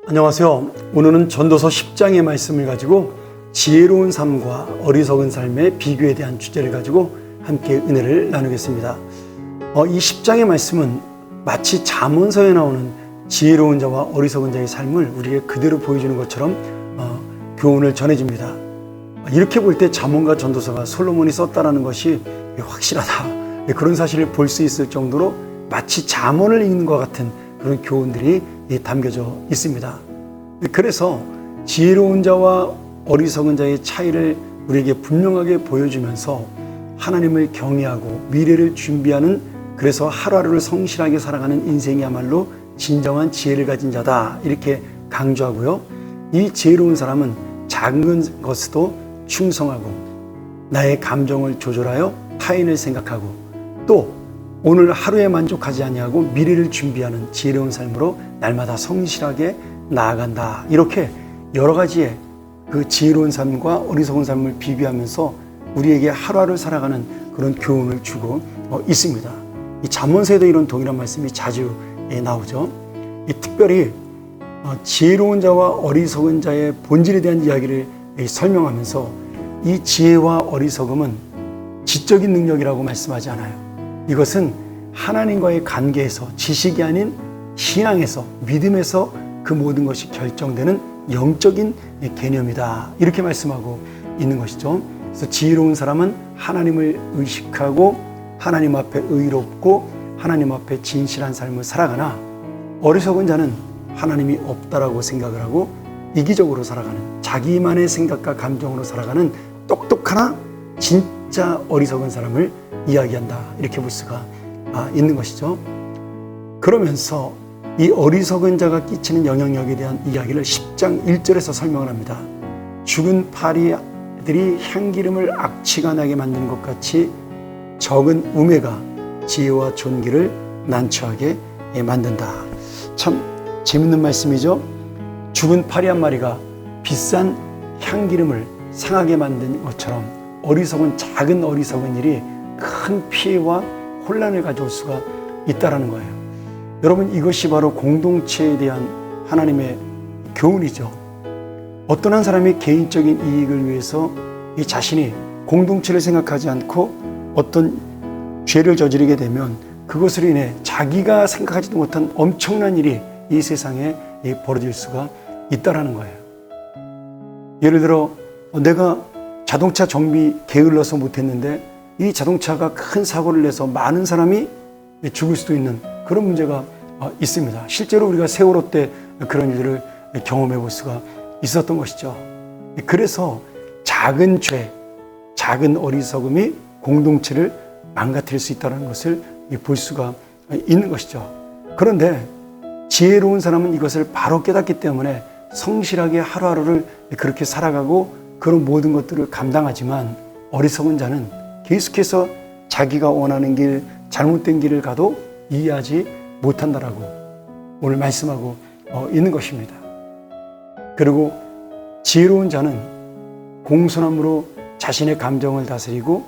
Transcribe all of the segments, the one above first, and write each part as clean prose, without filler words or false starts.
안녕하세요. 오늘은 전도서 10장의 말씀을 가지고 지혜로운 삶과 어리석은 삶의 비교에 대한 주제를 가지고 함께 은혜를 나누겠습니다. 이 10장의 말씀은 마치 잠언서에 나오는 지혜로운 자와 어리석은 자의 삶을 우리에게 그대로 보여주는 것처럼 교훈을 전해줍니다. 이렇게 볼 때 잠언과 전도서가 솔로몬이 썼다는 것이 확실하다, 그런 사실을 볼 수 있을 정도로 마치 잠언을 읽는 것 같은 그런 교훈들이 담겨져 있습니다. 그래서 지혜로운 자와 어리석은 자의 차이를 우리에게 분명하게 보여주면서 하나님을 경외하고 미래를 준비하는, 그래서 하루하루를 성실하게 살아가는 인생이야말로 진정한 지혜를 가진 자다, 이렇게 강조하고요. 이 지혜로운 사람은 작은 것에도 충성하고 나의 감정을 조절하여 타인을 생각하고 또 오늘 하루에 만족하지 아니하고 미래를 준비하는 지혜로운 삶으로 날마다 성실하게 나아간다. 이렇게 여러 가지의 그 지혜로운 삶과 어리석은 삶을 비교하면서 우리에게 하루하루를 살아가는 그런 교훈을 주고 있습니다. 이 잠언서에도 이런 동일한 말씀이 자주 나오죠. 특별히 지혜로운 자와 어리석은 자의 본질에 대한 이야기를 설명하면서 이 지혜와 어리석음은 지적인 능력이라고 말씀하지 않아요. 이것은 하나님과의 관계에서, 지식이 아닌 신앙에서, 믿음에서 그 모든 것이 결정되는 영적인 개념이다, 이렇게 말씀하고 있는 것이죠. 그래서 지혜로운 사람은 하나님을 의식하고 하나님 앞에 의롭고 하나님 앞에 진실한 삶을 살아가나, 어리석은 자는 하나님이 없다라고 생각을 하고 이기적으로 살아가는, 자기만의 생각과 감정으로 살아가는 똑똑하나 진짜 어리석은 사람을 이야기한다, 이렇게 볼 수가 있는 것이죠. 그러면서 이 어리석은 자가 끼치는 영향력에 대한 이야기를 10장 1절에서 설명을 합니다. 죽은 파리들이 향기름을 악취가 나게 만드는 것 같이 적은 우매가 지혜와 존귀를 난처하게 만든다. 참 재밌는 말씀이죠. 죽은 파리 한 마리가 비싼 향기름을 상하게 만든 것처럼 어리석은, 작은 어리석은 일이 큰 피해와 혼란을 가져올 수가 있다는 거예요. 여러분, 이것이 바로 공동체에 대한 하나님의 교훈이죠. 어떤 한 사람이 개인적인 이익을 위해서 이 자신이 공동체를 생각하지 않고 어떤 죄를 저지르게 되면 그것으로 인해 자기가 생각하지도 못한 엄청난 일이 이 세상에 벌어질 수가 있다는 거예요. 예를 들어 내가 자동차 정비 게을러서 못했는데 이 자동차가 큰 사고를 내서 많은 사람이 죽을 수도 있는 그런 문제가 있습니다. 실제로 우리가 세월호 때 그런 일들을 경험해 볼 수가 있었던 것이죠. 그래서 작은 죄, 작은 어리석음이 공동체를 망가뜨릴 수 있다는 것을 볼 수가 있는 것이죠. 그런데 지혜로운 사람은 이것을 바로 깨닫기 때문에 성실하게 하루하루를 그렇게 살아가고 그런 모든 것들을 감당하지만, 어리석은 자는 계속해서 자기가 원하는 길, 잘못된 길을 가도 이해하지 못한다라고 오늘 말씀하고 있는 것입니다. 그리고 지혜로운 자는 공손함으로 자신의 감정을 다스리고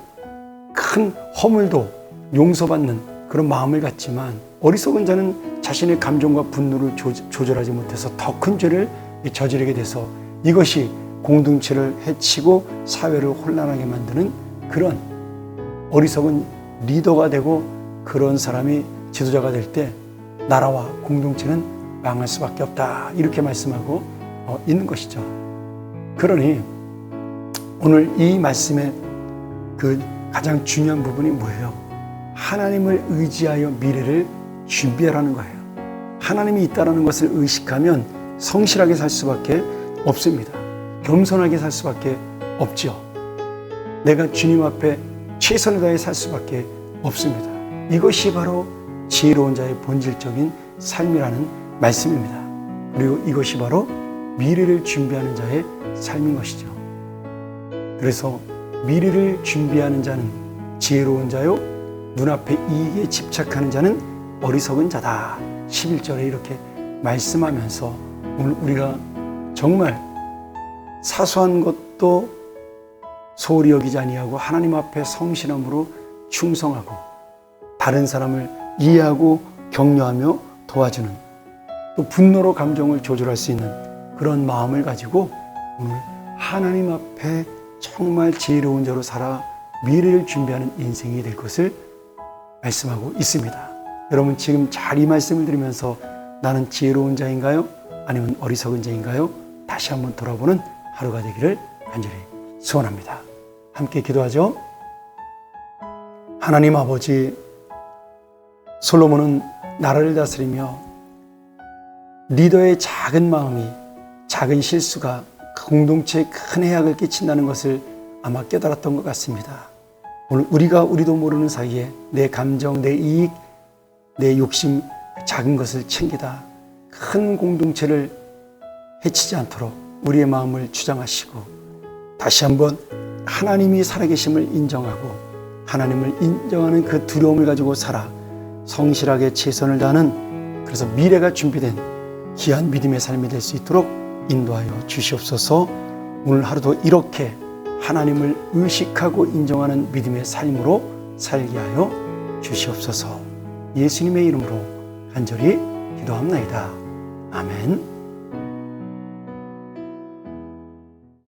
큰 허물도 용서받는 그런 마음을 갖지만, 어리석은 자는 자신의 감정과 분노를 조절하지 못해서 더 큰 죄를 저지르게 돼서 이것이 공동체를 해치고 사회를 혼란하게 만드는 그런 어리석은 리더가 되고, 그런 사람이 지도자가 될 때 나라와 공동체는 망할 수밖에 없다, 이렇게 말씀하고 있는 것이죠. 그러니 오늘 이 말씀의 그 가장 중요한 부분이 뭐예요? 하나님을 의지하여 미래를 준비하라는 거예요. 하나님이 있다는 것을 의식하면 성실하게 살 수밖에 없습니다. 겸손하게 살 수밖에 없죠. 내가 주님 앞에 최선을 다해 살 수밖에 없습니다. 이것이 바로 지혜로운 자의 본질적인 삶이라는 말씀입니다. 그리고 이것이 바로 미래를 준비하는 자의 삶인 것이죠. 그래서 미래를 준비하는 자는 지혜로운 자요, 눈앞의 이익에 집착하는 자는 어리석은 자다. 11절에 이렇게 말씀하면서 오늘 우리가 정말 사소한 것도 소홀히 여기지 아니하고 하나님 앞에 성실함으로 충성하고 다른 사람을 이해하고 격려하며 도와주는 또 분노로 감정을 조절할 수 있는 그런 마음을 가지고 오늘 하나님 앞에 정말 지혜로운 자로 살아 미래를 준비하는 인생이 될 것을 말씀하고 있습니다. 여러분 지금 잘 이 말씀을 들으면서 나는 지혜로운 자인가요? 아니면 어리석은 자인가요? 다시 한번 돌아보는 하루가 되기를 간절히 소원합니다. 함께 기도하죠. 하나님 아버지, 솔로몬은 나라를 다스리며 리더의 작은 마음이, 작은 실수가 공동체에 큰 해악을 끼친다는 것을 아마 깨달았던 것 같습니다. 오늘 우리도 모르는 사이에 내 감정, 내 이익, 내 욕심, 작은 것을 챙기다 큰 공동체를 해치지 않도록 우리의 마음을 주장하시고 다시 한번 하나님이 살아계심을 인정하고 하나님을 인정하는 그 두려움을 가지고 살아 성실하게 최선을 다하는, 그래서 미래가 준비된 귀한 믿음의 삶이 될 수 있도록 인도하여 주시옵소서. 오늘 하루도 이렇게 하나님을 의식하고 인정하는 믿음의 삶으로 살게 하여 주시옵소서. 예수님의 이름으로 간절히 기도합나이다. 아멘.